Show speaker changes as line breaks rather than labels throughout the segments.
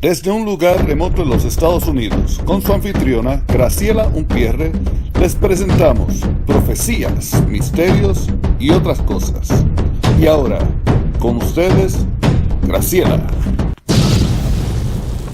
Desde un lugar remoto en los Estados Unidos, con su anfitriona Graciela Unpierre, les presentamos Profecías, Misterios y otras cosas. Y ahora, con ustedes, Graciela.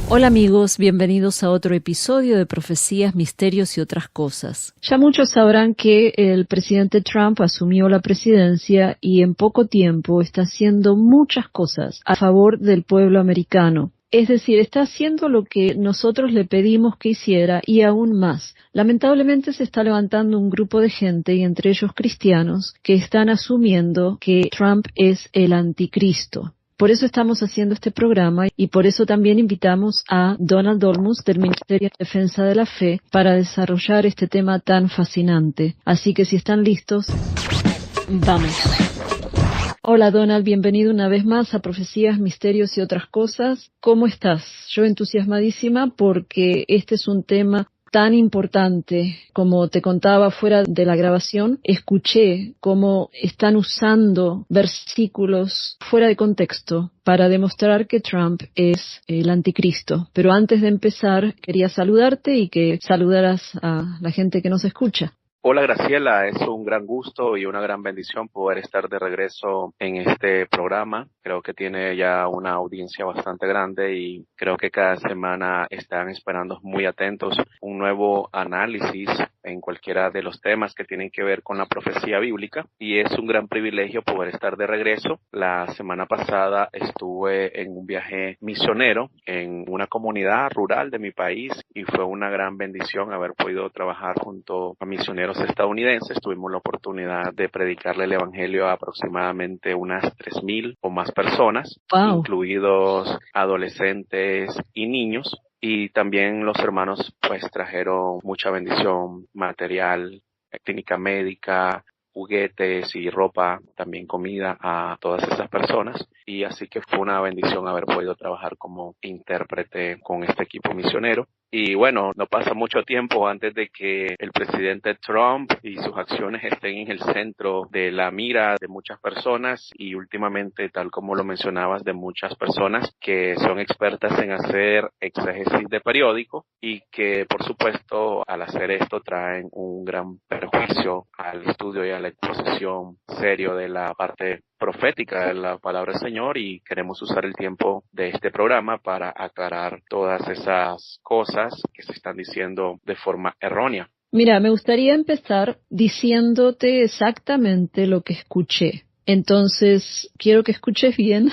Hola amigos, bienvenidos a otro episodio de Profecías, Misterios y otras cosas. Ya muchos sabrán que el presidente Trump asumió la presidencia y en poco tiempo está haciendo muchas cosas a favor del pueblo americano. Es decir, está haciendo lo que nosotros le pedimos que hiciera y aún más. Lamentablemente se está levantando un grupo de gente, y entre ellos cristianos, que están asumiendo que Trump es el anticristo. Por eso estamos haciendo este programa y por eso también invitamos a Donald Olmos del Ministerio de Defensa de la Fe para desarrollar este tema tan fascinante. Así que si están listos, vamos. Hola Donald, bienvenido una vez más a Profecías, Misterios y otras cosas. ¿Cómo estás? Yo entusiasmadísima porque este es un tema tan importante. Como te contaba fuera de la grabación, escuché cómo están usando versículos fuera de contexto para demostrar que Trump es el anticristo. Pero antes de empezar, quería saludarte y que saludaras a la gente que nos escucha.
Hola Graciela, es un gran gusto y una gran bendición poder estar de regreso en este programa. Creo que tiene ya una audiencia bastante grande y creo que cada semana están esperando muy atentos un nuevo análisis en cualquiera de los temas que tienen que ver con la profecía bíblica, y es un gran privilegio poder estar de regreso. La semana pasada estuve en un viaje misionero en una comunidad rural de mi país y fue una gran bendición haber podido trabajar junto a misioneros estadounidenses. Tuvimos la oportunidad de predicarle el evangelio a aproximadamente unas 3,000 o más personas,
Wow.
Incluidos adolescentes y niños. Y también los hermanos pues trajeron mucha bendición material, clínica médica, juguetes y ropa, también comida a todas esas personas. Y así que fue una bendición haber podido trabajar como intérprete con este equipo misionero. Y bueno, no pasa mucho tiempo antes de que el presidente Trump y sus acciones estén en el centro de la mira de muchas personas y últimamente, tal como lo mencionabas, de muchas personas que son expertas en hacer exégesis de periódico y que, por supuesto, al hacer esto traen un gran perjuicio al estudio y a la exposición serio de la parte profética de la palabra del Señor, y queremos usar el tiempo de este programa para aclarar todas esas cosas que se están diciendo de forma errónea.
Mira, me gustaría empezar diciéndote exactamente lo que escuché. Entonces, quiero que escuches bien,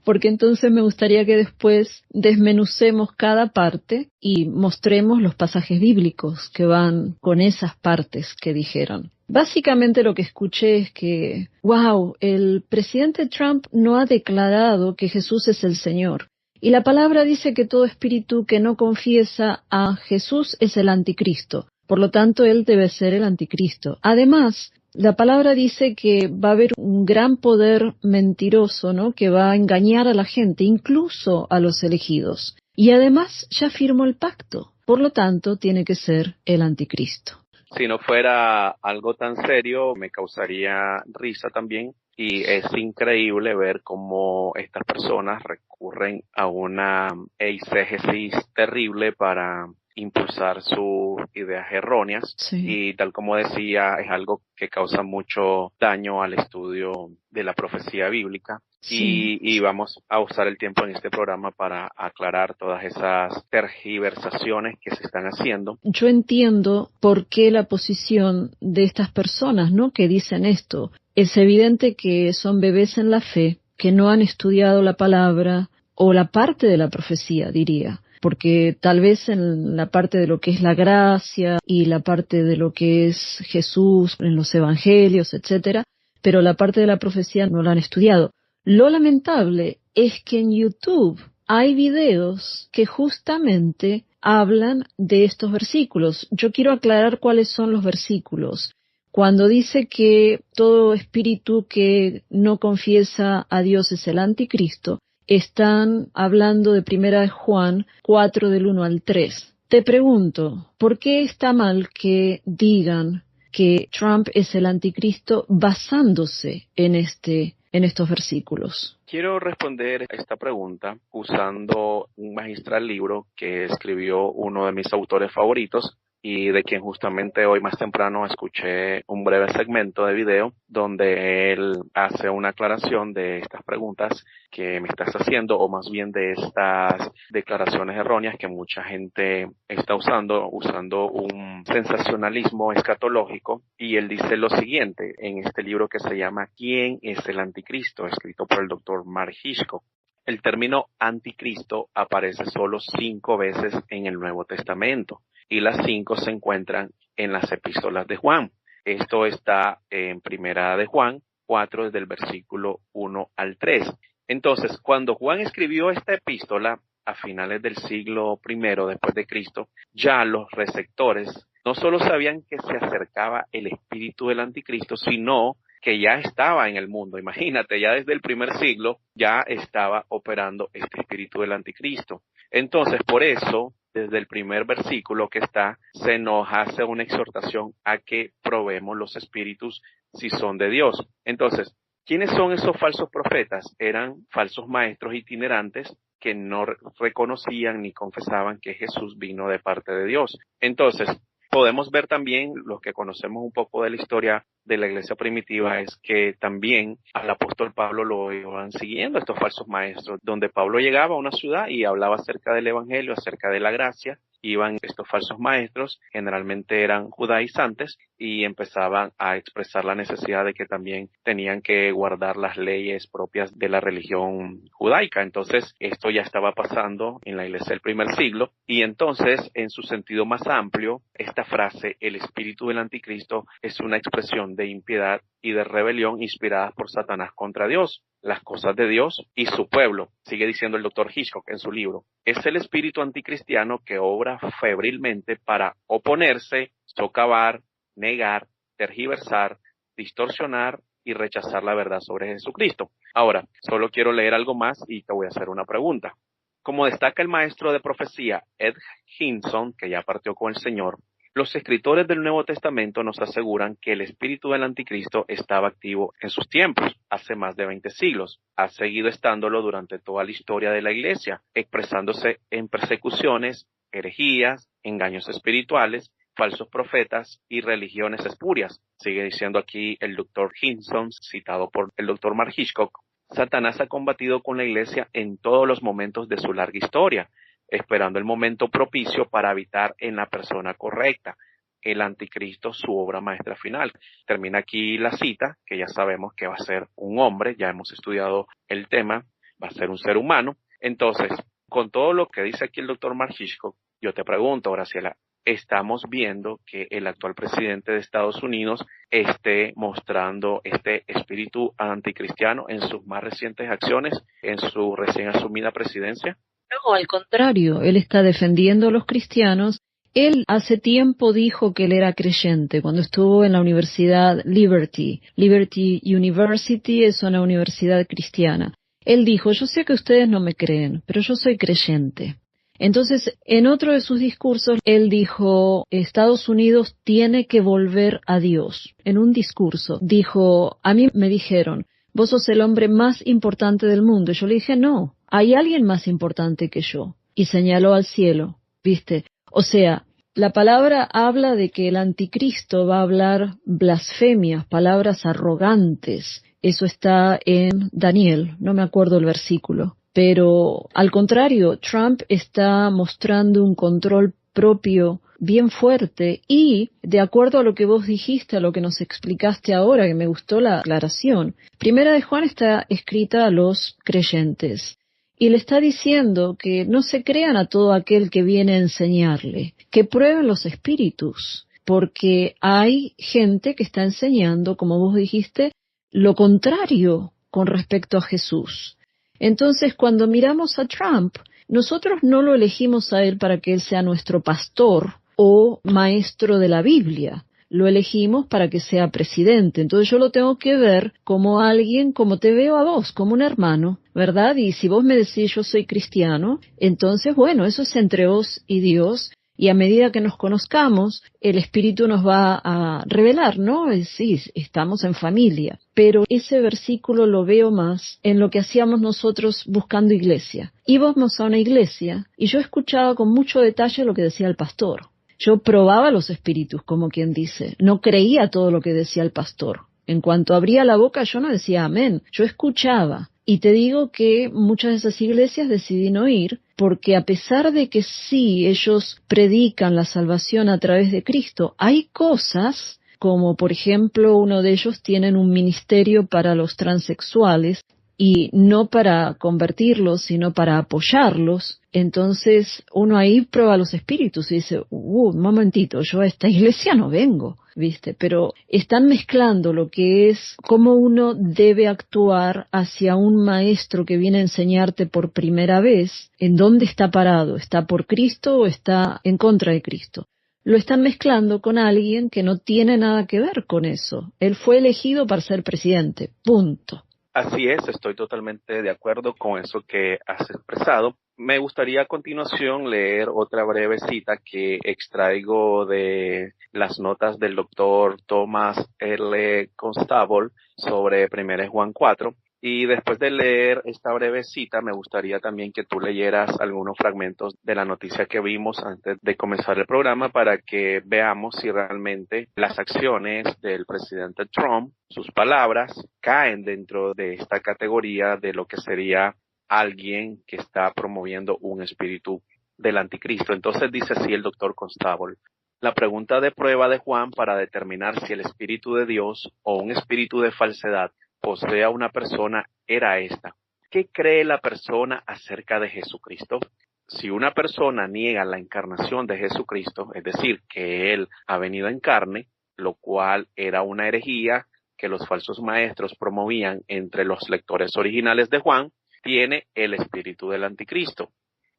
porque entonces me gustaría que después desmenucemos cada parte y mostremos los pasajes bíblicos que van con esas partes que dijeron. Básicamente lo que escuché es que, wow, el presidente Trump no ha declarado que Jesús es el Señor. Y la palabra dice que todo espíritu que no confiesa a Jesús es el anticristo. Por lo tanto, él debe ser el anticristo. Además, la palabra dice que va a haber un gran poder mentiroso, ¿no?, que va a engañar a la gente, incluso a los elegidos. Y además ya firmó el pacto. Por lo tanto, tiene que ser el anticristo.
Si no fuera algo tan serio, me causaría risa también. Y es increíble ver cómo estas personas recurren a una eisegesis terrible para impulsar sus ideas erróneas.
Sí.
Y tal como decía, es algo que causa mucho daño al estudio de la profecía bíblica.
Sí.
Y vamos a usar el tiempo en este programa para aclarar todas esas tergiversaciones que se están haciendo.
Yo entiendo por qué la posición de estas personas, ¿no?, que dicen esto. Es evidente que son bebés en la fe, que no han estudiado la palabra o la parte de la profecía, diría. Porque tal vez en la parte de lo que es la gracia y la parte de lo que es Jesús en los evangelios, etcétera, pero la parte de la profecía no la han estudiado. Lo lamentable es que en YouTube hay videos que justamente hablan de estos versículos. Yo quiero aclarar cuáles son los versículos. cuando dice que todo espíritu que no confiesa a Dios es el anticristo, están hablando de 1 Juan 4 del 1 al 3. Te pregunto, ¿por qué está mal que digan que Trump es el anticristo basándose en estos versículos?
Quiero responder a esta pregunta usando un magistral libro que escribió uno de mis autores favoritos y de quien justamente hoy más temprano escuché un breve segmento de video donde él hace una aclaración de estas preguntas que me estás haciendo, o más bien de estas declaraciones erróneas que mucha gente está usando un sensacionalismo escatológico. Y él dice lo siguiente en este libro que se llama ¿Quién es el anticristo?, escrito por el doctor Mark Hitchcock. El término anticristo aparece solo 5 veces en el Nuevo Testamento y las 5 se encuentran en las epístolas de Juan. Esto está en Primera de Juan 4, desde el versículo 1 al 3. Entonces, cuando Juan escribió esta epístola a finales del siglo I después de Cristo, ya los receptores no solo sabían que se acercaba el espíritu del anticristo, sino que ya estaba en el mundo. Imagínate, ya desde el primer siglo ya estaba operando este espíritu del anticristo. Entonces, por eso, desde el primer versículo que está, se nos hace una exhortación a que probemos los espíritus si son de Dios. Entonces, ¿quiénes son esos falsos profetas? Eran falsos maestros itinerantes que no reconocían ni confesaban que Jesús vino de parte de Dios. Entonces, podemos ver también, los que conocemos un poco de la historia de la iglesia primitiva, es que también al apóstol Pablo lo iban siguiendo estos falsos maestros, donde Pablo llegaba a una ciudad y hablaba acerca del evangelio, acerca de la gracia. Iban estos falsos maestros, generalmente eran judaizantes, y empezaban a expresar la necesidad de que también tenían que guardar las leyes propias de la religión judaica. Entonces, esto ya estaba pasando en la iglesia del primer siglo, y entonces, en su sentido más amplio, esta frase, el espíritu del anticristo, es una expresión de impiedad y de rebelión inspiradas por Satanás contra Dios, las cosas de Dios y su pueblo. Sigue diciendo el doctor Hitchcock en su libro. Es el espíritu anticristiano que obra febrilmente para oponerse, socavar, negar, tergiversar, distorsionar y rechazar la verdad sobre Jesucristo. Ahora, solo quiero leer algo más y te voy a hacer una pregunta. Como destaca el maestro de profecía Ed Hindson, que ya partió con el Señor, los escritores del Nuevo Testamento nos aseguran que el espíritu del anticristo estaba activo en sus tiempos, hace más de 20 siglos. Ha seguido estándolo durante toda la historia de la Iglesia, expresándose en persecuciones, herejías, engaños espirituales, falsos profetas y religiones espurias. Sigue diciendo aquí el doctor Hindson, citado por el doctor Mark Hitchcock. Satanás ha combatido con la Iglesia en todos los momentos de su larga historia, esperando el momento propicio para habitar en la persona correcta, el anticristo, su obra maestra final. Termina aquí la cita, que ya sabemos que va a ser un hombre, ya hemos estudiado el tema, va a ser un ser humano. Entonces, con todo lo que dice aquí el doctor Mark Hitchcock, yo te pregunto, Graciela, estamos viendo que el actual presidente de Estados Unidos esté mostrando este espíritu anticristiano en sus más recientes acciones, en su recién asumida presidencia.
No, al contrario, él está defendiendo a los cristianos. Él hace tiempo dijo que él era creyente cuando estuvo en la Universidad Liberty. Liberty University es una universidad cristiana. Él dijo, yo sé que ustedes no me creen, pero yo soy creyente. Entonces, en otro de sus discursos, él dijo, Estados Unidos tiene que volver a Dios. En un discurso, dijo, a mí me dijeron, vos sos el hombre más importante del mundo. Y yo le dije, no, hay alguien más importante que yo. Y señaló al cielo, ¿viste? O sea, la palabra habla de que el anticristo va a hablar blasfemias, palabras arrogantes. Eso está en Daniel, no me acuerdo el versículo. Pero, al contrario, Trump está mostrando un control propio bien fuerte y, de acuerdo a lo que vos dijiste, a lo que nos explicaste ahora, que me gustó la aclaración, Primera de Juan está escrita a los creyentes y le está diciendo que no se crean a todo aquel que viene a enseñarle, que prueben los espíritus, porque hay gente que está enseñando, como vos dijiste, lo contrario con respecto a Jesús. Entonces, cuando miramos a Trump, nosotros no lo elegimos a él para que él sea nuestro pastor o maestro de la Biblia. lo elegimos para que sea presidente. Entonces yo lo tengo que ver como alguien, como te veo a vos, como un hermano, ¿verdad? Y si vos me decís yo soy cristiano, entonces bueno, eso es entre vos y Dios. Y a medida que nos conozcamos, el Espíritu nos va a revelar, ¿no? Sí, estamos en familia. Pero ese versículo lo veo más en lo que hacíamos nosotros buscando iglesia. Íbamos a una iglesia y yo escuchaba con mucho detalle lo que decía el pastor. Yo probaba los espíritus, como quien dice. No creía todo lo que decía el pastor. En cuanto abría la boca, yo no decía amén. Yo escuchaba. Y te digo que muchas de esas iglesias decidí no ir, porque a pesar de que sí, ellos predican la salvación a través de Cristo, hay cosas, como por ejemplo uno de ellos tienen un ministerio para los transexuales, y no para convertirlos, sino para apoyarlos. Entonces uno ahí prueba los espíritus y dice, un momentito, yo a esta iglesia no vengo, ¿viste? Pero están mezclando lo que es cómo uno debe actuar hacia un maestro que viene a enseñarte por primera vez, en dónde está parado, ¿está por Cristo o está en contra de Cristo? Lo están mezclando con alguien que no tiene nada que ver con eso. Él fue elegido para ser presidente, punto.
Así es, estoy totalmente de acuerdo con eso que has expresado. Me gustaría a continuación leer otra breve cita que extraigo de las notas del doctor Thomas L. Constable sobre 1 Juan 4. Y después de leer esta breve cita, me gustaría también que tú leyeras algunos fragmentos de la noticia que vimos antes de comenzar el programa para que veamos si realmente las acciones del presidente Trump, sus palabras, caen dentro de esta categoría de lo que sería alguien que está promoviendo un espíritu del anticristo. Entonces dice así el doctor Constable: la pregunta de prueba de Juan para determinar si el espíritu de Dios o un espíritu de falsedad posee a una persona era esta: ¿qué cree la persona acerca de Jesucristo? Si una persona niega la encarnación de Jesucristo, es decir, que Él ha venido en carne, lo cual era una herejía que los falsos maestros promovían entre los lectores originales de Juan, tiene el espíritu del anticristo.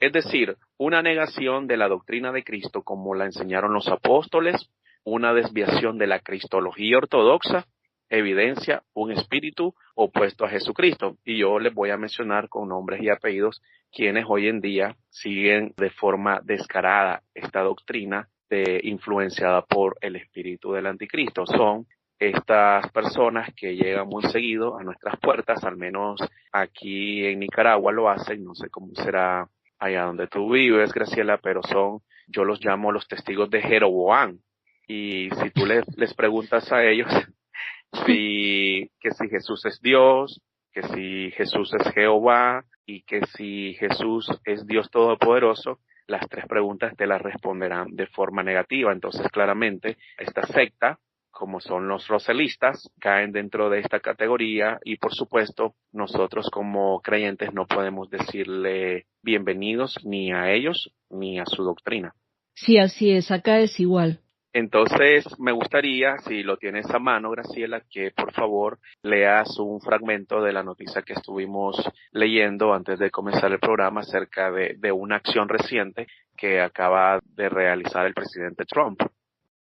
Es decir, una negación de la doctrina de Cristo como la enseñaron los apóstoles, una desviación de la cristología ortodoxa, evidencia un espíritu opuesto a Jesucristo. Y yo les voy a mencionar con nombres y apellidos quienes hoy en día siguen de forma descarada esta doctrina influenciada por el espíritu del anticristo. Son estas personas que llegan muy seguido a nuestras puertas, al menos aquí en Nicaragua lo hacen, no sé cómo será allá donde tú vives, Graciela, pero yo los llamo los testigos de Jeroboam. Y si tú les preguntas a ellos que si Jesús es Dios, que si Jesús es Jehová y que si Jesús es Dios Todopoderoso, las tres preguntas te las responderán de forma negativa. Entonces, claramente, esta secta, como son los roselistas, caen dentro de esta categoría y, por supuesto, nosotros como creyentes no podemos decirle bienvenidos ni a ellos ni a su doctrina.
Sí, así es, acá es igual.
Entonces, me gustaría, si lo tienes a mano, Graciela, que por favor leas un fragmento de la noticia que estuvimos leyendo antes de comenzar el programa acerca de una acción reciente que acaba de realizar el presidente Trump.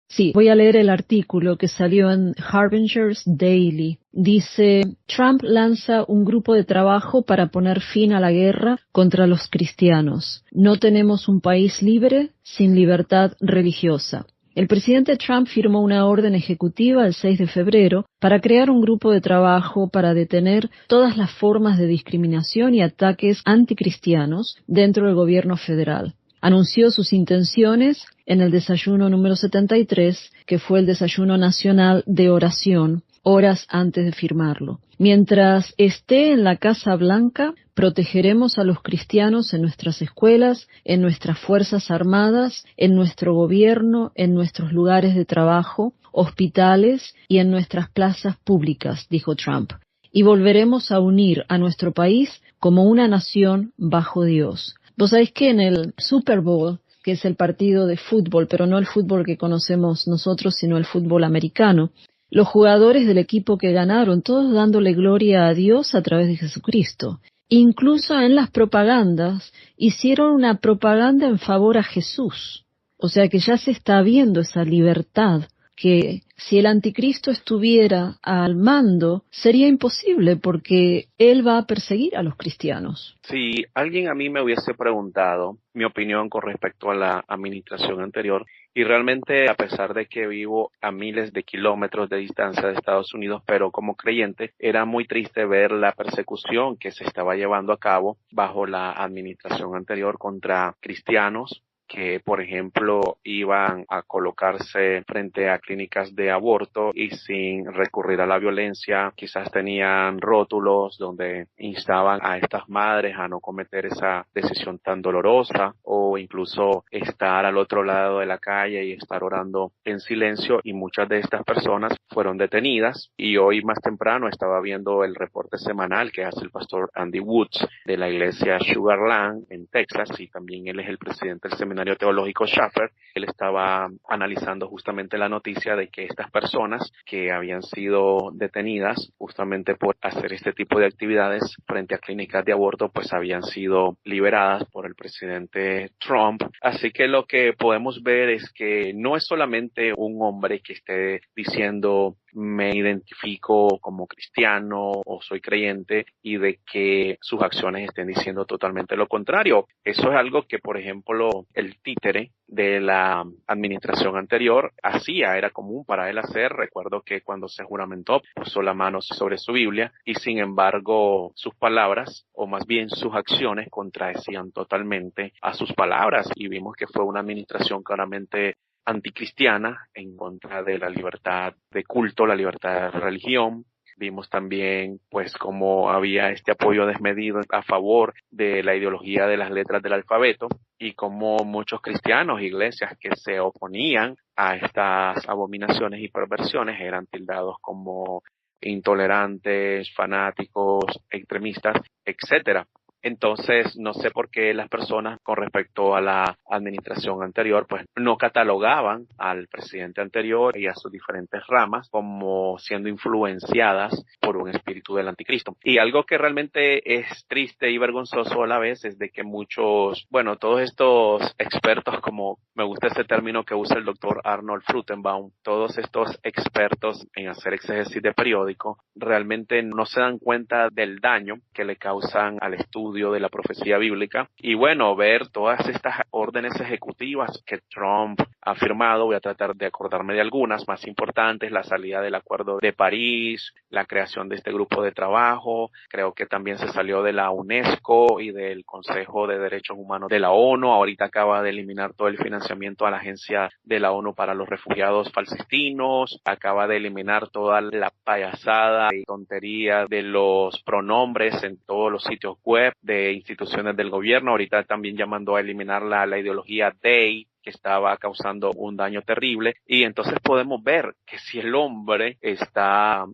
Sí, voy a leer el artículo que salió en Harbinger's Daily. Dice, Trump lanza un grupo de trabajo para poner fin a la guerra contra los cristianos. No tenemos un país libre sin libertad religiosa. El presidente Trump firmó una orden ejecutiva el 6 de febrero para crear un grupo de trabajo para detener todas las formas de discriminación y ataques anticristianos dentro del gobierno federal. Anunció sus intenciones en el desayuno número 73, que fue el desayuno nacional de oración, horas antes de firmarlo. Mientras esté en la Casa Blanca, protegeremos a los cristianos en nuestras escuelas, en nuestras fuerzas armadas, en nuestro gobierno, en nuestros lugares de trabajo, hospitales y en nuestras plazas públicas, dijo Trump. Y volveremos a unir a nuestro país como una nación bajo Dios. Vos sabés que en el Super Bowl, que es el partido de fútbol, pero no el fútbol que conocemos nosotros, sino el fútbol americano, los jugadores del equipo que ganaron, todos dándole gloria a Dios a través de Jesucristo. Incluso en las propagandas, hicieron una propaganda en favor a Jesús. O sea que ya se está viendo esa libertad que si el anticristo estuviera al mando, sería imposible porque él va a perseguir a los cristianos.
Si alguien a mí me hubiese preguntado mi opinión con respecto a la administración anterior, y realmente a pesar de que vivo a miles de kilómetros de distancia de Estados Unidos, pero como creyente, era muy triste ver la persecución que se estaba llevando a cabo bajo la administración anterior contra cristianos que, por ejemplo, iban a colocarse frente a clínicas de aborto y sin recurrir a la violencia, quizás tenían rótulos donde instaban a estas madres a no cometer esa decisión tan dolorosa o incluso estar al otro lado de la calle y estar orando en silencio, y muchas de estas personas fueron detenidas. Y hoy más temprano estaba viendo el reporte semanal que hace el pastor Andy Woods de la iglesia Sugarland en Texas, y también él es el presidente del seminario teológico Schaffer. Él estaba analizando justamente la noticia de que estas personas que habían sido detenidas justamente por hacer este tipo de actividades frente a clínicas de aborto, pues habían sido liberadas por el presidente Trump. Así que lo que podemos ver es que no es solamente un hombre que esté diciendo me identifico como cristiano o soy creyente, y de que sus acciones estén diciendo totalmente lo contrario. Eso es algo que, por ejemplo, el títere de la administración anterior hacía, era común para él hacer. Recuerdo que cuando se juramentó puso la mano sobre su Biblia, y sin embargo sus palabras, o más bien sus acciones, contradecían totalmente a sus palabras, y vimos que fue una administración claramente anticristiana, en contra de la libertad de culto, la libertad de religión. Vimos también pues cómo había este apoyo desmedido a favor de la ideología de las letras del alfabeto, y cómo muchos cristianos, iglesias que se oponían a estas abominaciones y perversiones eran tildados como intolerantes, fanáticos, extremistas, etcétera. Entonces, no sé por qué las personas con respecto a la administración anterior, pues no catalogaban al presidente anterior y a sus diferentes ramas como siendo influenciadas por un espíritu del anticristo. Y algo que realmente es triste y vergonzoso a la vez es de que muchos, todos estos expertos, como me gusta ese término que usa el doctor Arnold Fruchtenbaum, todos estos expertos en hacer exégesis de periódico, realmente no se dan cuenta del daño que le causan al estudio de la profecía bíblica. Y ver todas estas órdenes ejecutivas que Trump ha firmado, voy a tratar de acordarme de algunas más importantes: la salida del Acuerdo de París, la creación de este grupo de trabajo, creo que también se salió de la UNESCO y del Consejo de Derechos Humanos de la ONU, ahorita acaba de eliminar todo el financiamiento a la Agencia de la ONU para los Refugiados Palestinos, acaba de eliminar toda la payasada y tontería de los pronombres en todos los sitios web de instituciones del gobierno. Ahorita también ya mandó a eliminar la ideología they, que estaba causando un daño terrible. Y entonces podemos ver que si el hombre está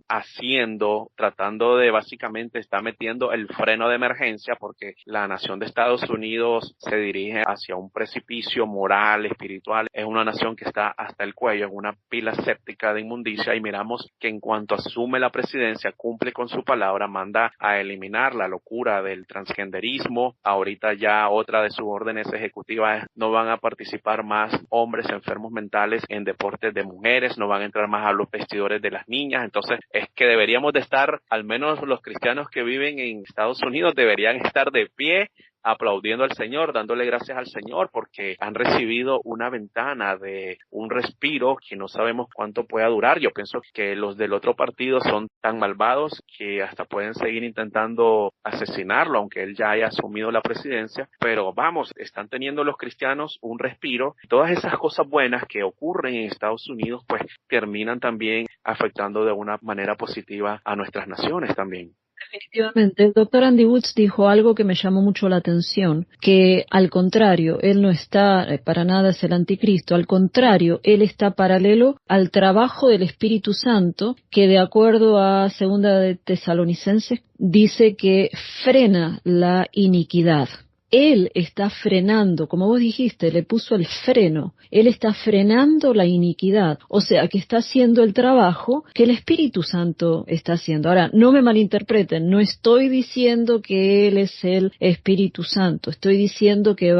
tratando de básicamente está metiendo el freno de emergencia, porque la nación de Estados Unidos se dirige hacia un precipicio moral, espiritual, es una nación que está hasta el cuello, en una pila séptica de inmundicia, y miramos que en cuanto asume la presidencia, cumple con su palabra, manda a eliminar la locura del transgenderismo. Ahorita ya otra de sus órdenes ejecutivas es: no van a participar más hombres enfermos mentales en deportes de mujeres, no van a entrar más a los vestidores de las niñas. Entonces es que deberíamos de estar, al menos los cristianos que viven en Estados Unidos deberían estar de pie aplaudiendo al Señor, dándole gracias al Señor, porque han recibido una ventana de un respiro que no sabemos cuánto pueda durar. Yo pienso que los del otro partido son tan malvados que hasta pueden seguir intentando asesinarlo, aunque él ya haya asumido la presidencia. Pero están teniendo los cristianos un respiro. Todas esas cosas buenas que ocurren en Estados Unidos, pues terminan también afectando de una manera positiva a nuestras naciones también.
Definitivamente, el doctor Andy Woods dijo algo que me llamó mucho la atención, que al contrario, él no está para nada es el anticristo, al contrario, él está paralelo al trabajo del Espíritu Santo, que de acuerdo a Segunda de Tesalonicenses dice que frena la iniquidad. Él está frenando, como vos dijiste, le puso el freno. Él está frenando la iniquidad. O sea, que está haciendo el trabajo que el Espíritu Santo está haciendo. Ahora, no me malinterpreten, no estoy diciendo que Él es el Espíritu Santo. Estoy diciendo que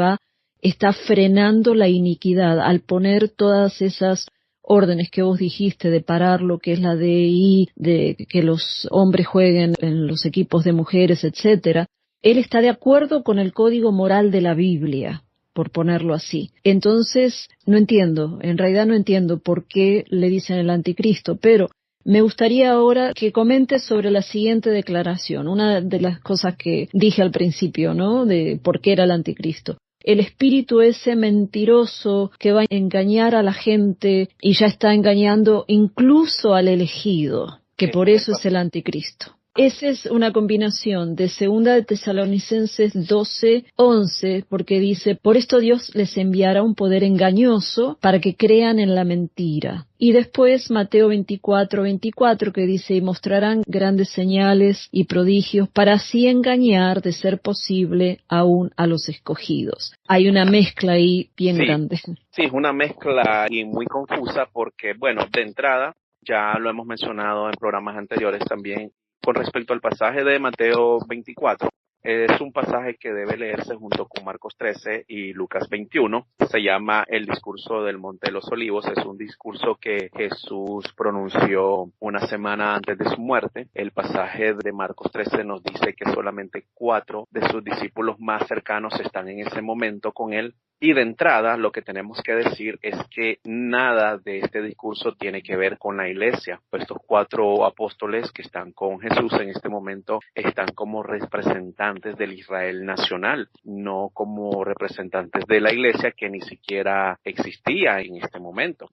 está frenando la iniquidad al poner todas esas órdenes que vos dijiste de parar lo que es la DEI, de que los hombres jueguen en los equipos de mujeres, etcétera, él está de acuerdo con el código moral de la Biblia, por ponerlo así. Entonces, en realidad no entiendo por qué le dicen el anticristo, pero me gustaría ahora que comentes sobre la siguiente declaración, una de las cosas que dije al principio, ¿no?, de por qué era el anticristo. El espíritu ese mentiroso que va a engañar a la gente y ya está engañando incluso al elegido, que por eso es el anticristo. Esa es una combinación de 2 de Tesalonicenses 12:11, porque dice, por esto Dios les enviará un poder engañoso para que crean en la mentira. Y después Mateo 24:24, que dice, y mostrarán grandes señales y prodigios para así engañar, de ser posible, aún a los escogidos. Hay una mezcla ahí bien grande.
Sí, es una mezcla y muy confusa porque, bueno, de entrada, ya lo hemos mencionado en programas anteriores también, con respecto al pasaje de Mateo 24, es un pasaje que debe leerse junto con Marcos 13 y Lucas 21. Se llama el discurso del Monte de los Olivos. Es un discurso que Jesús pronunció una semana antes de su muerte. El pasaje de Marcos 13 nos dice que solamente 4 de sus discípulos más cercanos están en ese momento con él. Y de entrada, lo que tenemos que decir es que nada de este discurso tiene que ver con la iglesia. Pues estos 4 apóstoles que están con Jesús en este momento están como representantes del Israel nacional, no como representantes de la iglesia que ni siquiera existía en este momento.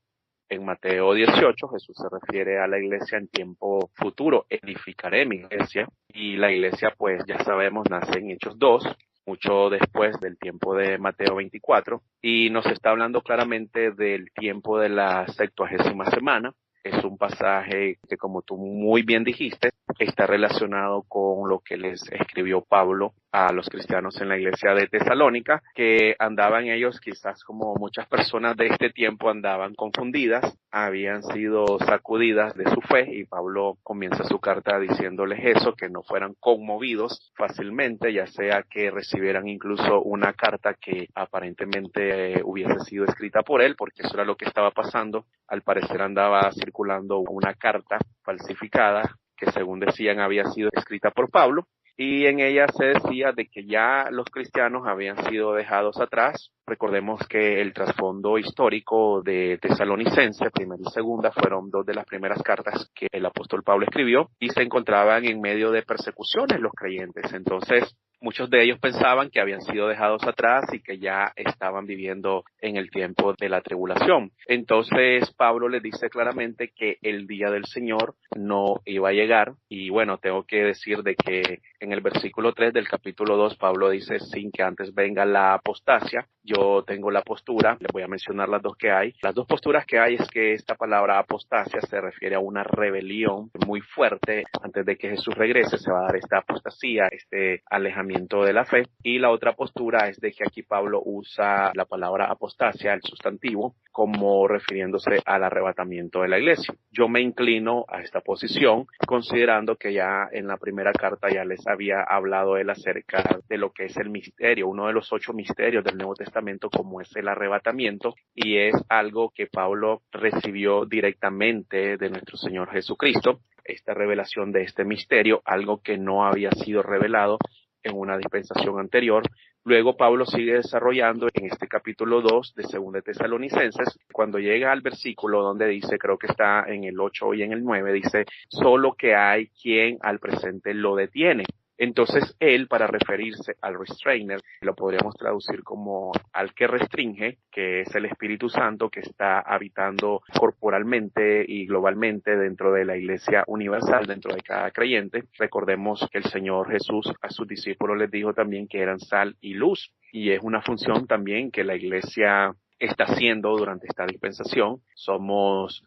En Mateo 18, Jesús se refiere a la iglesia en tiempo futuro. Edificaré mi iglesia. Y la iglesia, pues ya sabemos, nace en Hechos 2. Mucho después del tiempo de Mateo 24, y nos está hablando claramente del tiempo de la 70ª semana. Es un pasaje que, como tú muy bien dijiste, está relacionado con lo que les escribió Pablo a los cristianos en la iglesia de Tesalónica, que andaban ellos, quizás como muchas personas de este tiempo, andaban confundidas, habían sido sacudidas de su fe, y Pablo comienza su carta diciéndoles eso, que no fueran conmovidos fácilmente, ya sea que recibieran incluso una carta que aparentemente hubiese sido escrita por él, porque eso era lo que estaba pasando. Al parecer andaba circulando una carta falsificada que, según decían, había sido escrita por Pablo, y en ella se decía de que ya los cristianos habían sido dejados atrás. Recordemos que el trasfondo histórico de Tesalonicense, primera y segunda, fueron 2 de las primeras cartas que el apóstol Pablo escribió, y se encontraban en medio de persecuciones los creyentes. Entonces, muchos de ellos pensaban que habían sido dejados atrás y que ya estaban viviendo en el tiempo de la tribulación. Entonces, Pablo les dice claramente que el día del Señor no iba a llegar. Y bueno, tengo que decir de que en el versículo 3 del capítulo 2, Pablo dice, sin que antes venga la apostasia. Yo tengo la postura, les voy a mencionar las 2 que hay. Las 2 posturas que hay es que esta palabra apostasia se refiere a una rebelión muy fuerte. Antes de que Jesús regrese se va a dar esta apostasía, este alejamiento de la fe. Y la otra postura es de que aquí Pablo usa la palabra apostasia, el sustantivo, como refiriéndose al arrebatamiento de la iglesia. Yo me inclino a esta posición, considerando que ya en la primera carta ya les había hablado él acerca de lo que es el misterio, uno de los 8 misterios del Nuevo Testamento, como es el arrebatamiento, y es algo que Pablo recibió directamente de nuestro Señor Jesucristo, esta revelación de este misterio, algo que no había sido revelado en una dispensación anterior. Luego Pablo sigue desarrollando en este capítulo 2 de 2 de Tesalonicenses, cuando llega al versículo donde dice, creo que está en el 8 y en el 9, dice, solo que hay quien al presente lo detiene. Entonces él, para referirse al restrainer, lo podríamos traducir como al que restringe, que es el Espíritu Santo que está habitando corporalmente y globalmente dentro de la Iglesia universal, dentro de cada creyente. Recordemos que el Señor Jesús a sus discípulos les dijo también que eran sal y luz, y es una función también que la Iglesia está haciendo durante esta dispensación. Somos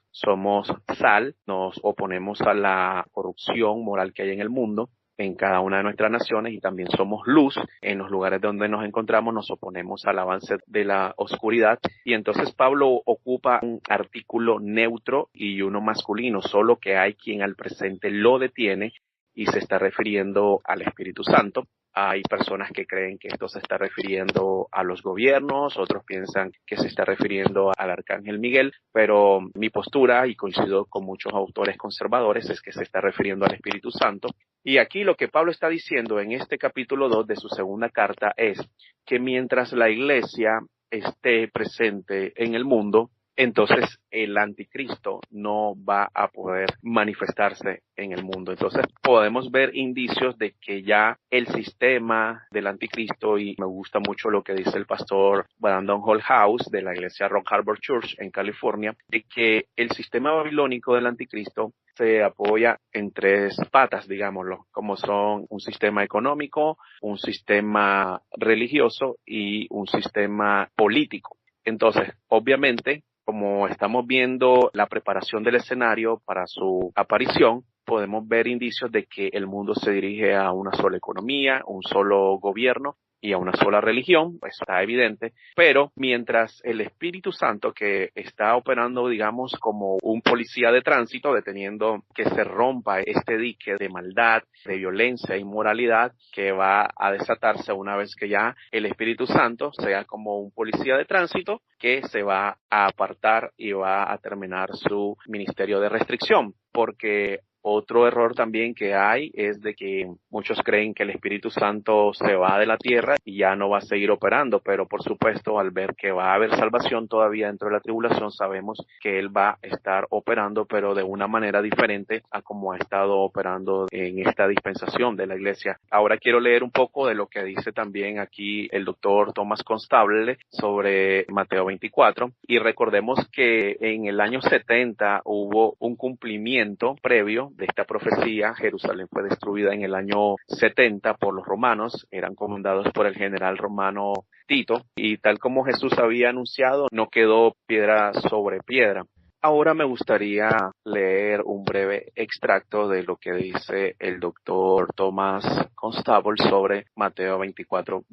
sal, nos oponemos a la corrupción moral que hay en el mundo, en cada una de nuestras naciones, y también somos luz en los lugares donde nos encontramos, nos oponemos al avance de la oscuridad. Y entonces Pablo ocupa un artículo neutro y uno masculino, solo que hay quien al presente lo detiene, y se está refiriendo al Espíritu Santo. Hay personas que creen que esto se está refiriendo a los gobiernos, otros piensan que se está refiriendo al Arcángel Miguel, pero mi postura, y coincido con muchos autores conservadores, es que se está refiriendo al Espíritu Santo. Y aquí lo que Pablo está diciendo en este capítulo 2 de su segunda carta es que mientras la iglesia esté presente en el mundo, entonces el anticristo no va a poder manifestarse en el mundo. Entonces podemos ver indicios de que ya el sistema del anticristo, y me gusta mucho lo que dice el pastor Brandon Holthaus de la iglesia Rock Harbor Church en California, de que el sistema babilónico del anticristo se apoya en tres patas, digámoslo, como son un sistema económico, un sistema religioso y un sistema político. Entonces, obviamente, como estamos viendo la preparación del escenario para su aparición, podemos ver indicios de que el mundo se dirige a una sola economía, un solo gobierno y a una sola religión, pues está evidente, pero mientras el Espíritu Santo, que está operando, digamos, como un policía de tránsito, deteniendo que se rompa este dique de maldad, de violencia e inmoralidad que va a desatarse una vez que ya el Espíritu Santo sea como un policía de tránsito que se va a apartar y va a terminar su ministerio de restricción, porque otro error también que hay es de que muchos creen que el Espíritu Santo se va de la tierra y ya no va a seguir operando, pero por supuesto al ver que va a haber salvación todavía dentro de la tribulación, sabemos que Él va a estar operando, pero de una manera diferente a como ha estado operando en esta dispensación de la iglesia. Ahora quiero leer un poco de lo que dice también aquí el doctor Thomas Constable sobre Mateo 24, y recordemos que en el año 70 hubo un cumplimiento previo de esta profecía. Jerusalén fue destruida en el año 70 por los romanos, eran comandados por el general romano Tito, y tal como Jesús había anunciado, no quedó piedra sobre piedra. Ahora me gustaría leer un breve extracto de lo que dice el doctor Thomas Constable sobre Mateo 24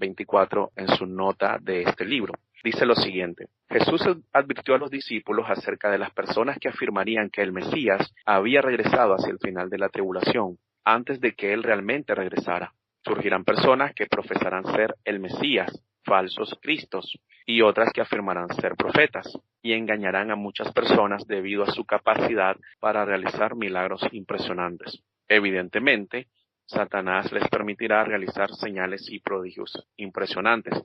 en su nota de este libro. Dice lo siguiente: Jesús advirtió a los discípulos acerca de las personas que afirmarían que el Mesías había regresado hacia el final de la tribulación, antes de que él realmente regresara. Surgirán personas que profesarán ser el Mesías, falsos cristos, y otras que afirmarán ser profetas, y engañarán a muchas personas debido a su capacidad para realizar milagros impresionantes. Evidentemente, Satanás les permitirá realizar señales y prodigios impresionantes.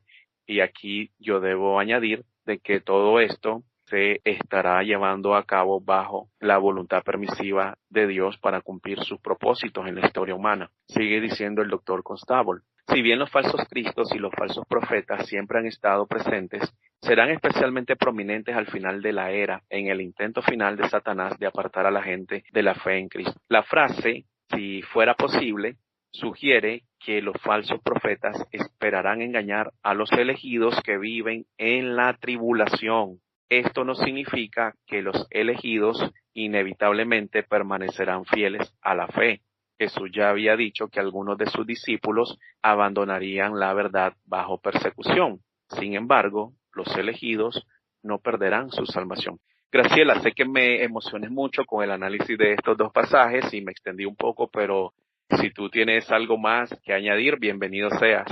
Y aquí yo debo añadir de que todo esto se estará llevando a cabo bajo la voluntad permisiva de Dios para cumplir sus propósitos en la historia humana. Sigue diciendo el doctor Constable: si bien los falsos cristos y los falsos profetas siempre han estado presentes, serán especialmente prominentes al final de la era, en el intento final de Satanás de apartar a la gente de la fe en Cristo. La frase, si fuera posible, sugiere que los falsos profetas esperarán engañar a los elegidos que viven en la tribulación. Esto no significa que los elegidos inevitablemente permanecerán fieles a la fe. Jesús ya había dicho que algunos de sus discípulos abandonarían la verdad bajo persecución. Sin embargo, los elegidos no perderán su salvación. Graciela, sé que me emocioné mucho con el análisis de estos dos pasajes y me extendí un poco, pero si tú tienes algo más que añadir, bienvenido seas.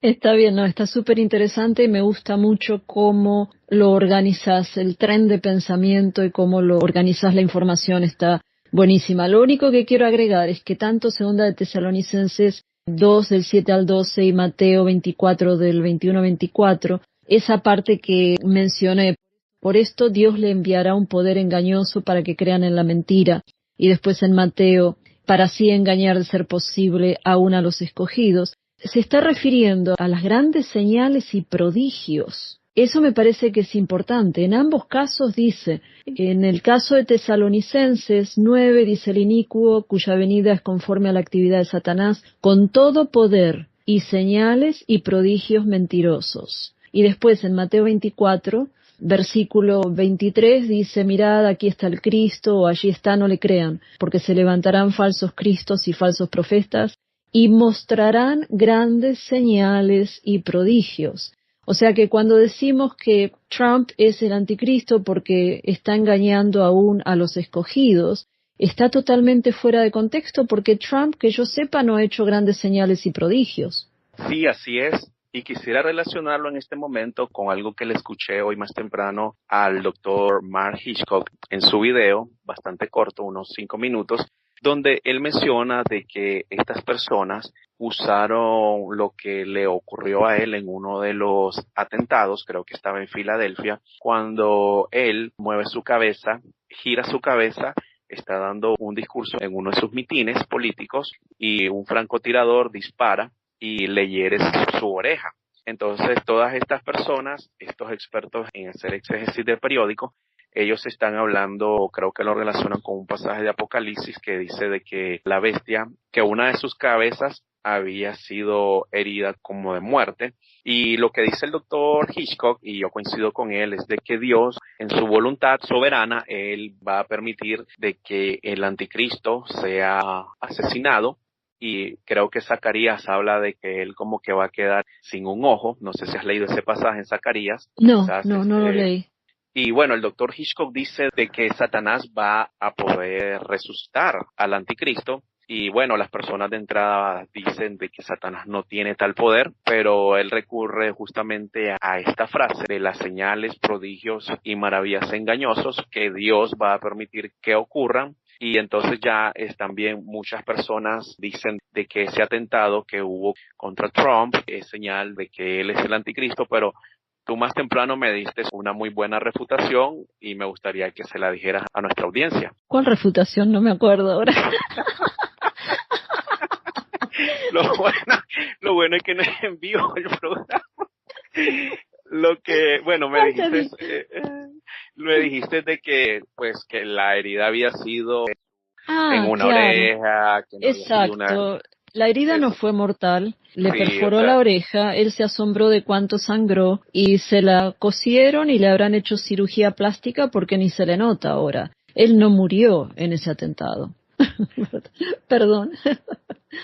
Está bien, no, está súper interesante y me gusta mucho cómo lo organizas, el tren de pensamiento y cómo lo organizas la información está buenísima. Lo único que quiero agregar es que tanto Segunda de Tesalonicenses 2 del 7 al 12 y Mateo 24 del 21 al 24, esa parte que mencioné, por esto Dios le enviará un poder engañoso para que crean en la mentira, y después en Mateo, para así engañar de ser posible aún a los escogidos, se está refiriendo a las grandes señales y prodigios. Eso me parece que es importante. En ambos casos dice, en el caso de Tesalonicenses 9, dice el inicuo, cuya venida es conforme a la actividad de Satanás, con todo poder y señales y prodigios mentirosos. Y después en Mateo 24, versículo 23, dice, mirad, aquí está el Cristo, o allí está, no le crean, porque se levantarán falsos cristos y falsos profetas, y mostrarán grandes señales y prodigios. O sea que cuando decimos que Trump es el anticristo porque está engañando aún a los escogidos, está totalmente fuera de contexto porque Trump, que yo sepa, no ha hecho grandes señales y prodigios.
Sí, así es. Y quisiera relacionarlo en este momento con algo que le escuché hoy más temprano al doctor Mark Hitchcock en su video, bastante corto, unos 5 minutos, donde él menciona de que estas personas usaron lo que le ocurrió a él en uno de los atentados, creo que estaba en Filadelfia, cuando él mueve su cabeza, gira su cabeza, está dando un discurso en uno de sus mitines políticos y un francotirador dispara y le hiere su oreja. Entonces, todas estas personas, estos expertos en hacer exégesis de periódico, ellos están hablando, creo que lo relacionan con un pasaje de Apocalipsis que dice de que la bestia, que una de sus cabezas había sido herida como de muerte. Y lo que dice el doctor Hitchcock, y yo coincido con él, es de que Dios, en su voluntad soberana, él va a permitir de que el anticristo sea asesinado. Y creo que Zacarías habla de que él como que va a quedar sin un ojo. No sé si has leído ese pasaje en Zacarías.
No,
Quizás,
no lo leí.
Y bueno, el doctor Hitchcock dice de que Satanás va a poder resucitar al anticristo. Y bueno, las personas de entrada dicen de que Satanás no tiene tal poder, pero él recurre justamente a esta frase de las señales, prodigios y maravillas engañosos que Dios va a permitir que ocurran. Y entonces ya también muchas personas dicen de que ese atentado que hubo contra Trump es señal de que él es el anticristo, pero tú más temprano me diste una muy buena refutación y me gustaría que se la dijeras a nuestra audiencia.
¿Cuál refutación? No me acuerdo ahora.
Lo bueno es que no es en vivo el programa. Lo que, bueno, me dijiste de que, pues, que la herida había sido en una oreja. Que no
exacto. La herida no fue mortal, le perforó la oreja, él se asombró de cuánto sangró y se la cosieron y le habrán hecho cirugía plástica porque ni se le nota ahora. Él no murió en ese atentado. Perdón.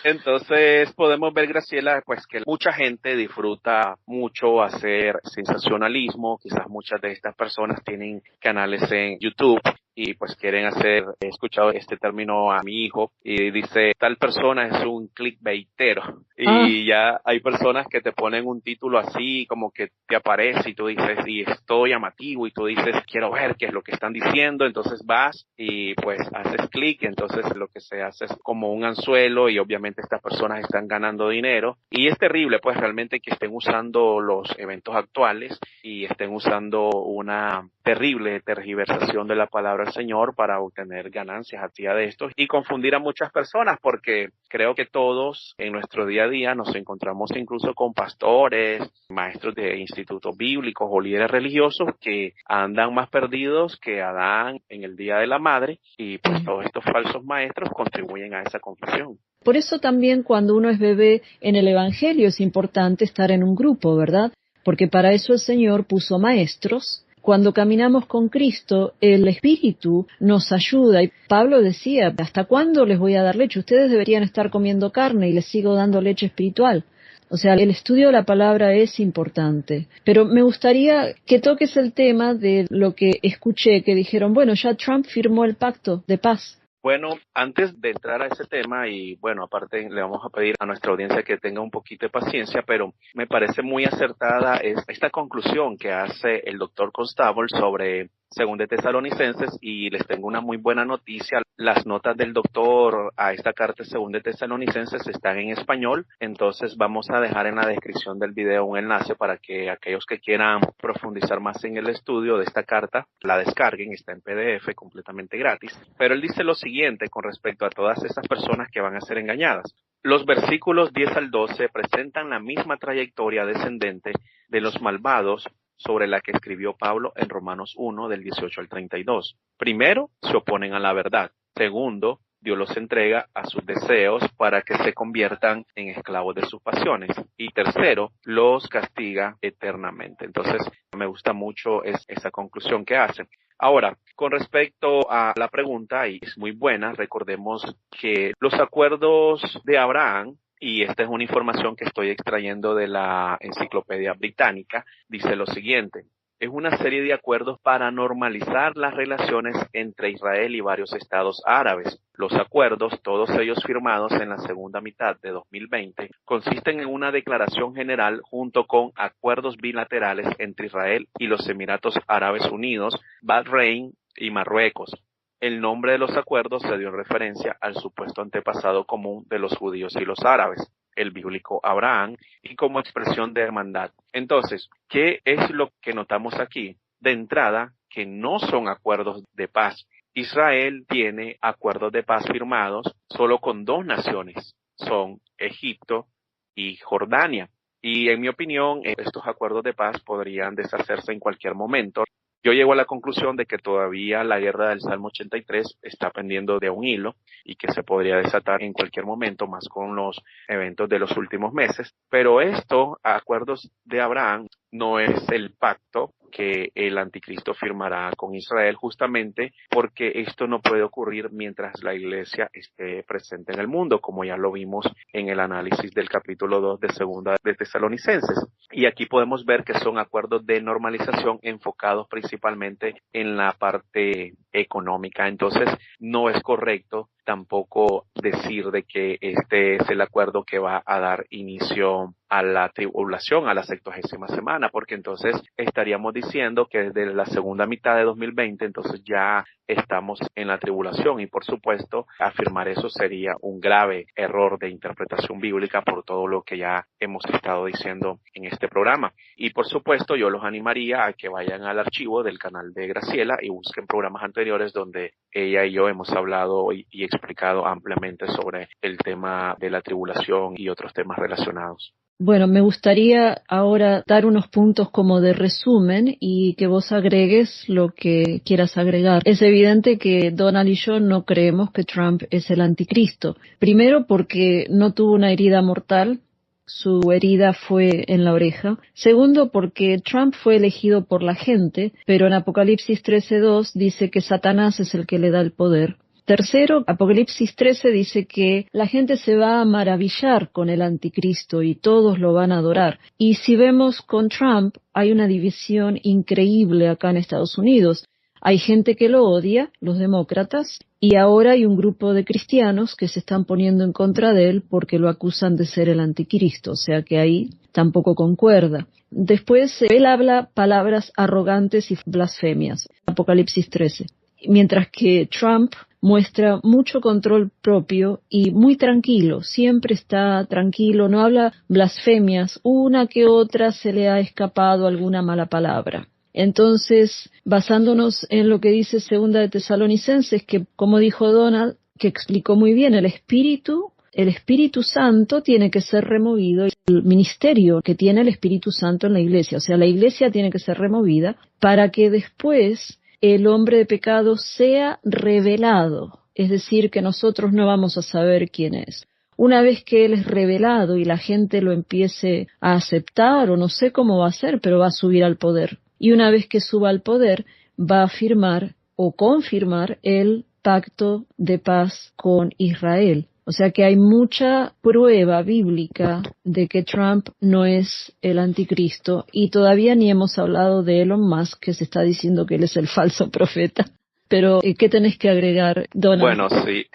Entonces podemos ver, Graciela, pues que mucha gente disfruta mucho hacer sensacionalismo. Quizás muchas de estas personas tienen canales en YouTube y pues quieren hacer, he escuchado este término a mi hijo y dice, tal persona es un clickbaitero. Y ya hay personas que te ponen un título así como que te aparece y tú dices, y es todo llamativo y tú dices, quiero ver qué es lo que están diciendo. Entonces vas y pues haces clic y entonces lo que se hace es como un anzuelo y obviamente estas personas están ganando dinero. Y es terrible pues realmente que estén usando los eventos actuales y estén usando una terrible tergiversación de la palabra del Señor para obtener ganancias a través de esto y confundir a muchas personas, porque creo que todos en nuestro día a día nos encontramos incluso con pastores, maestros de institutos bíblicos o líderes religiosos que andan más perdidos que Adán en el Día de la Madre, y pues todos estos falsos maestros contribuyen a esa confusión.
Por eso también cuando uno es bebé en el Evangelio es importante estar en un grupo, ¿verdad? Porque para eso el Señor puso maestros. Cuando caminamos con Cristo, el Espíritu nos ayuda. Y Pablo decía, ¿hasta cuándo les voy a dar leche? Ustedes deberían estar comiendo carne y les sigo dando leche espiritual. O sea, el estudio de la palabra es importante. Pero me gustaría que toques el tema de lo que escuché, que dijeron, bueno, ya Trump firmó el pacto de paz.
Bueno, antes de entrar a ese tema, y bueno, aparte le vamos a pedir a nuestra audiencia que tenga un poquito de paciencia, pero me parece muy acertada esta conclusión que hace el doctor Constable sobre Según de Tesalonicenses, y les tengo una muy buena noticia. Las notas del doctor a esta carta Según de Tesalonicenses están en español, entonces vamos a dejar en la descripción del video un enlace para que aquellos que quieran profundizar más en el estudio de esta carta la descarguen. Está en PDF completamente gratis. Pero él dice lo siguiente con respecto a todas esas personas que van a ser engañadas. Los versículos 10 al 12 presentan la misma trayectoria descendente de los malvados sobre la que escribió Pablo en Romanos 1, del 18 al 32. Primero, se oponen a la verdad. Segundo, Dios los entrega a sus deseos para que se conviertan en esclavos de sus pasiones. Y tercero, los castiga eternamente. Entonces, me gusta mucho esa conclusión que hacen. Ahora, con respecto a la pregunta, y es muy buena, recordemos que los acuerdos de Abraham, y esta es una información que estoy extrayendo de la Enciclopedia Británica, dice lo siguiente: es una serie de acuerdos para normalizar las relaciones entre Israel y varios estados árabes. Los acuerdos, todos ellos firmados en la segunda mitad de 2020, consisten en una declaración general junto con acuerdos bilaterales entre Israel y los Emiratos Árabes Unidos, Bahrein y Marruecos. El nombre de los acuerdos se dio en referencia al supuesto antepasado común de los judíos y los árabes, el bíblico Abraham, y como expresión de hermandad. Entonces, ¿qué es lo que notamos aquí? De entrada, que no son acuerdos de paz. Israel tiene acuerdos de paz firmados solo con dos naciones, son Egipto y Jordania. Y en mi opinión, estos acuerdos de paz podrían deshacerse en cualquier momento. Yo llego a la conclusión de que todavía la guerra del Salmo 83 está pendiendo de un hilo y que se podría desatar en cualquier momento, más con los eventos de los últimos meses. Pero estos acuerdos de Abraham no es el pacto que el anticristo firmará con Israel, justamente porque esto no puede ocurrir mientras la iglesia esté presente en el mundo, como ya lo vimos en el análisis del capítulo 2 de Segunda de Tesalonicenses. Y aquí podemos ver que son acuerdos de normalización enfocados principalmente en la parte económica. Entonces, no es correcto tampoco decir de que este es el acuerdo que va a dar inicio a la tribulación, a la 70ª semana, porque entonces estaríamos diciendo que desde la segunda mitad de 2020, entonces ya estamos en la tribulación, y por supuesto afirmar eso sería un grave error de interpretación bíblica por todo lo que ya hemos estado diciendo en este programa. Y por supuesto yo los animaría a que vayan al archivo del canal de Graciela y busquen programas anteriores donde ella y yo hemos hablado y explicado ampliamente sobre el tema de la tribulación y otros temas relacionados.
Bueno, me gustaría ahora dar unos puntos como de resumen y que vos agregues lo que quieras agregar. Es evidente que Donald y yo no creemos que Trump es el anticristo. Primero porque no tuvo una herida mortal, su herida fue en la oreja. Segundo porque Trump fue elegido por la gente, pero en Apocalipsis 13:2 dice que Satanás es el que le da el poder. Tercero, Apocalipsis 13 dice que la gente se va a maravillar con el anticristo y todos lo van a adorar. Y si vemos con Trump, hay una división increíble acá en Estados Unidos. Hay gente que lo odia, los demócratas, y ahora hay un grupo de cristianos que se están poniendo en contra de él porque lo acusan de ser el anticristo, o sea que ahí tampoco concuerda. Después, él habla palabras arrogantes y blasfemias, Apocalipsis 13. Mientras que Trump muestra mucho control propio y muy tranquilo, siempre está tranquilo, no habla blasfemias, una que otra se le ha escapado alguna mala palabra. Entonces, basándonos en lo que dice Segunda de Tesalonicenses, que como dijo Donald, que explicó muy bien, el Espíritu Santo tiene que ser removido, el ministerio que tiene el Espíritu Santo en la iglesia, o sea, la iglesia tiene que ser removida para que después el hombre de pecado sea revelado, es decir, que nosotros no vamos a saber quién es. Una vez que él es revelado y la gente lo empiece a aceptar, o no sé cómo va a ser, pero va a subir al poder. Y una vez que suba al poder, va a firmar o confirmar el pacto de paz con Israel. O sea que hay mucha prueba bíblica de que Trump no es el anticristo, y todavía ni hemos hablado de Elon Musk, que se está diciendo que él es el falso profeta. Pero, ¿qué tenés que agregar, Donald?
Bueno, sí.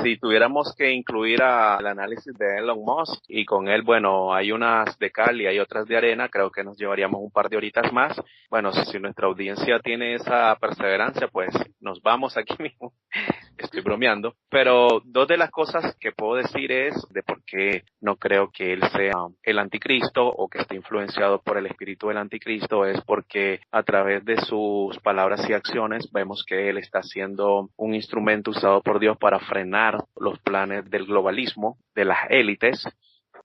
Si tuviéramos que incluir al análisis de Elon Musk, y con él, bueno, hay unas de cal y hay otras de arena, creo que nos llevaríamos un par de horitas más. Bueno, si nuestra audiencia tiene esa perseverancia, pues nos vamos aquí mismo. Estoy bromeando, pero dos de las cosas que puedo decir es de por qué no creo que él sea el anticristo o que esté influenciado por el espíritu del anticristo, es porque a través de sus palabras y acciones vemos que él está siendo un instrumento usado por Dios para frenar los planes del globalismo, de las élites,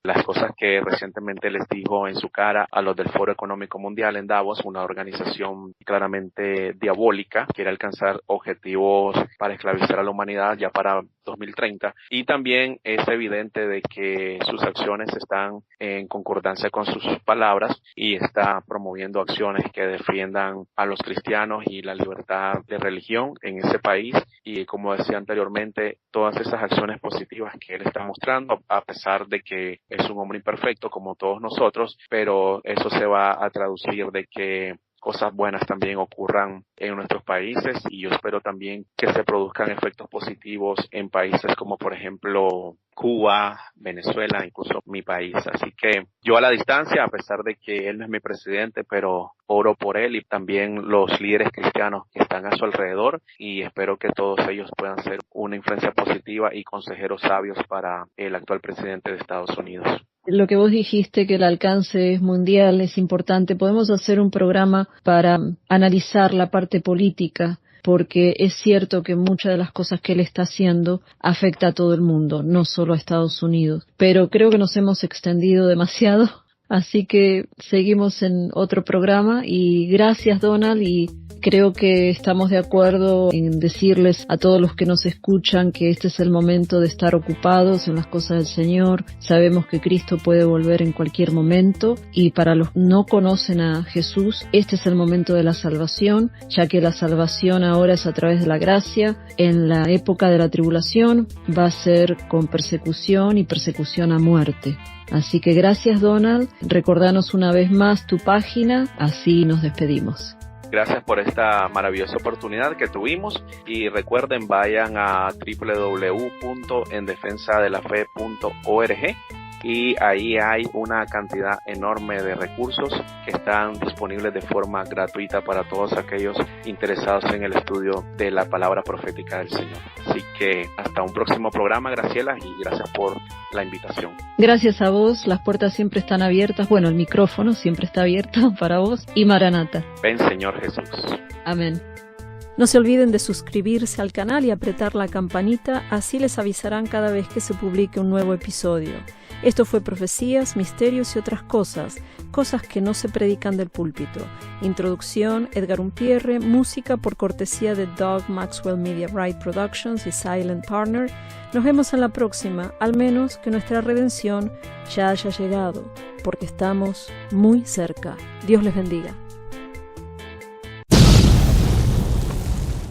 las cosas que recientemente les dijo en su cara a los del Foro Económico Mundial en Davos, una organización claramente diabólica, quiere alcanzar objetivos para esclavizar a la humanidad ya para 2030, y también es evidente de que sus acciones están en concordancia con sus palabras y está promoviendo acciones que defiendan a los cristianos y la libertad de religión en ese país. Y como decía anteriormente, todas esas acciones positivas que él está mostrando, a pesar de que es un hombre imperfecto como todos nosotros, pero eso se va a traducir de que cosas buenas también ocurran en nuestros países, y yo espero también que se produzcan efectos positivos en países como por ejemplo Cuba, Venezuela, incluso mi país. Así que yo a la distancia, a pesar de que él no es mi presidente, pero oro por él y también los líderes cristianos que están a su alrededor, y espero que todos ellos puedan ser una influencia positiva y consejeros sabios para el actual presidente de Estados Unidos.
Lo que vos dijiste, que el alcance es mundial, es importante. Podemos hacer un programa para analizar la parte política, porque es cierto que muchas de las cosas que él está haciendo afecta a todo el mundo, no solo a Estados Unidos. Pero creo que nos hemos extendido demasiado, así que seguimos en otro programa. Y gracias, Donald, y creo que estamos de acuerdo en decirles a todos los que nos escuchan que este es el momento de estar ocupados en las cosas del Señor. Sabemos que Cristo puede volver en cualquier momento, y para los que no conocen a Jesús, este es el momento de la salvación, ya que la salvación ahora es a través de la gracia. En la época de la tribulación va a ser con persecución, y persecución a muerte. Así que gracias, Donald. Recordanos una vez más tu página, así nos despedimos.
Gracias por esta maravillosa oportunidad que tuvimos, y recuerden, vayan a www.endefensadelafe.org y ahí hay una cantidad enorme de recursos que están disponibles de forma gratuita para todos aquellos interesados en el estudio de la palabra profética del Señor. Así que hasta un próximo programa, Graciela, y gracias por la invitación.
Gracias a vos, las puertas siempre están abiertas, bueno, el micrófono siempre está abierto para vos, y Maranata.
Ven, Señor Jesús.
Amén.
No se olviden de suscribirse al canal y apretar la campanita, así les avisarán cada vez que se publique un nuevo episodio. Esto fue Profecías, Misterios y otras cosas, cosas que no se predican del púlpito. Introducción, Edgar Umpierre, música por cortesía de Doug Maxwell Media Right Productions y Silent Partner. Nos vemos en la próxima, al menos que nuestra redención ya haya llegado, porque estamos muy cerca. Dios les bendiga.